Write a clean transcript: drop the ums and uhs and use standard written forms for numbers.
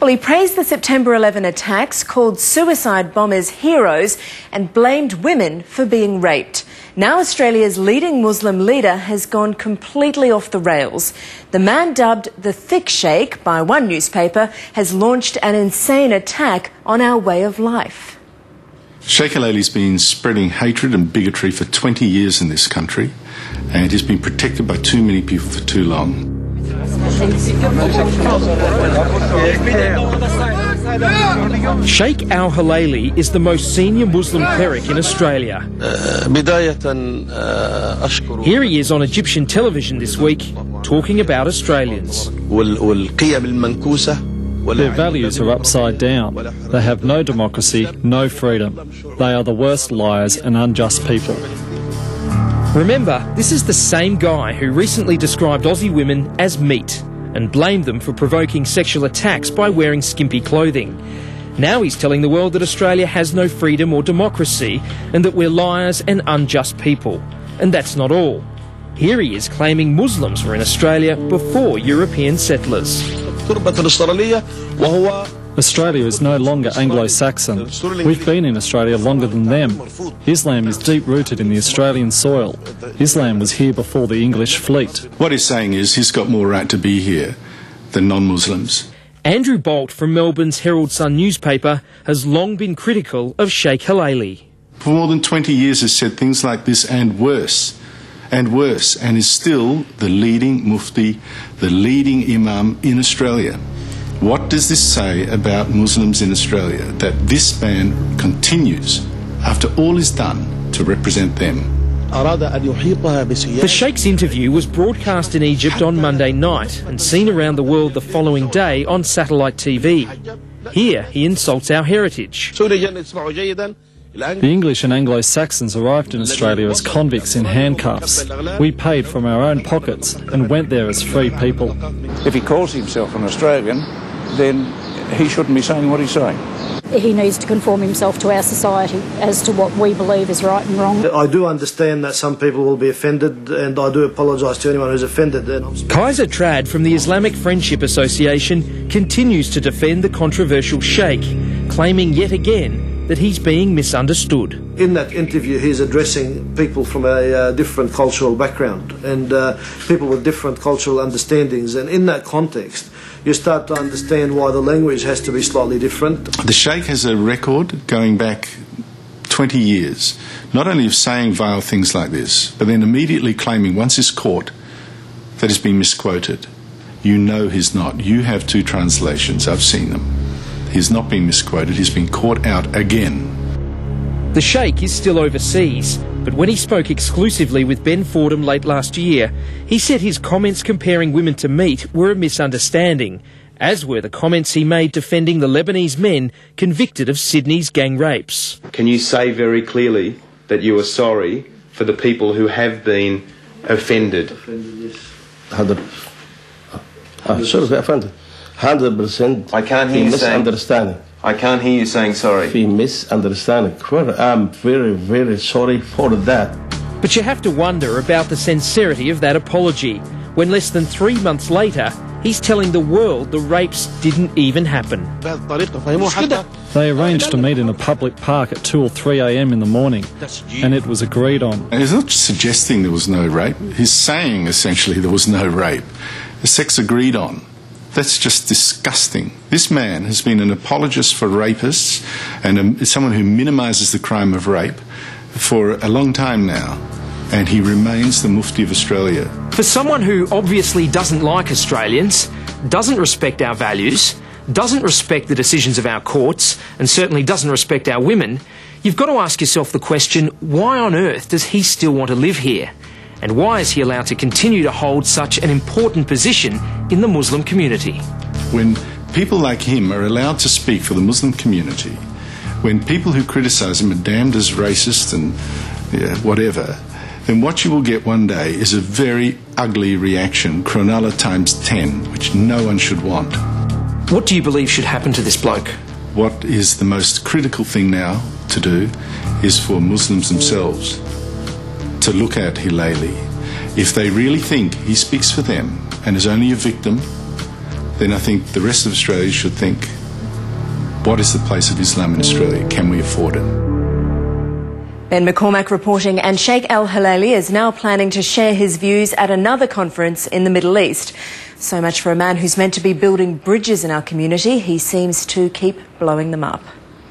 Well, he praised the September 11 attacks, called suicide bombers heroes, and blamed women for being raped. Now Australia's leading Muslim leader has gone completely off the rails. The man dubbed the Thick Sheik by one newspaper has launched an insane attack on our way of life. Sheik Halaili's been spreading hatred and bigotry for 20 years in this country, and he's been protected by too many people for too long. Sheik al-Halaili is the most senior Muslim cleric in Australia. Here he is on Egyptian television this week talking about Australians. Their values are upside down. They have no democracy, no freedom. They are the worst liars and unjust people. Remember, this is the same guy who recently described Aussie women as meat and blamed them for provoking sexual attacks by wearing skimpy clothing. Now he's telling the world that Australia has no freedom or democracy and that we're liars and unjust people. And that's not all. Here he is claiming Muslims were in Australia before European settlers. Australia is no longer Anglo-Saxon. We've been in Australia longer than them. Islam is deep-rooted in the Australian soil. Islam was here before the English fleet. What he's saying is he's got more right to be here than non-Muslims. Andrew Bolt from Melbourne's Herald Sun newspaper has long been critical of Sheik Halaili. For more than 20 years has said things like this and worse, and is still the leading mufti, the leading imam in Australia. What does this say about Muslims in Australia, that this man continues, after all is done, to represent them? The Sheikh's interview was broadcast in Egypt on Monday night and seen around the world the following day on satellite TV. Here he insults our heritage. The English and Anglo-Saxons arrived in Australia as convicts in handcuffs. We paid from our own pockets and went there as free people. If he calls himself an Australian, then he shouldn't be saying what he's saying. He needs to conform himself to our society as to what we believe is right and wrong. I do understand that some people will be offended, and I do apologise to anyone who's offended. Kaiser Trad from the Islamic Friendship Association continues to defend the controversial Sheikh, claiming yet again that he's being misunderstood. In that interview, he's addressing people from a different cultural background and people with different cultural understandings, and in that context, you start to understand why the language has to be slightly different. The Sheikh has a record going back 20 years, not only of saying vile things like this, but then immediately claiming, once he's caught, that he's been misquoted. You know he's not. You have two translations. I've seen them. He's not been misquoted. He's been caught out again. The Sheikh is still overseas, but when he spoke exclusively with Ben Fordham late last year, he said his comments comparing women to meat were a misunderstanding, as were the comments he made defending the Lebanese men convicted of Sydney's gang rapes. Can you say very clearly that you are sorry for the people who have been offended? Offended, yes. 100%. I can't hear you misunderstanding. I can't hear you saying sorry. Misunderstanding. I'm very, very sorry for that. But you have to wonder about the sincerity of that apology, when less than 3 months later, he's telling the world the rapes didn't even happen. They arranged to meet in a public park at 2 or 3 a.m. in the morning, and it was agreed on. And he's not suggesting there was no rape. He's saying, essentially, there was no rape. The sex agreed on. That's just disgusting. This man has been an apologist for rapists and someone who minimises the crime of rape for a long time now, and he remains the Mufti of Australia. For someone who obviously doesn't like Australians, doesn't respect our values, doesn't respect the decisions of our courts, and certainly doesn't respect our women, you've got to ask yourself the question, why on earth does he still want to live here? And why is he allowed to continue to hold such an important position in the Muslim community? When people like him are allowed to speak for the Muslim community, when people who criticise him are damned as racist and whatever, then what you will get one day is a very ugly reaction, Cronulla times 10, which no one should want. What do you believe should happen to this bloke? What is the most critical thing now to do is for Muslims themselves to look at Halaili. If they really think he speaks for them and is only a victim, then I think the rest of Australia should think, what is the place of Islam in Australia? Can we afford it? Ben McCormack reporting, and Sheik al-Hilali is now planning to share his views at another conference in the Middle East. So much for a man who's meant to be building bridges in our community. He seems to keep blowing them up.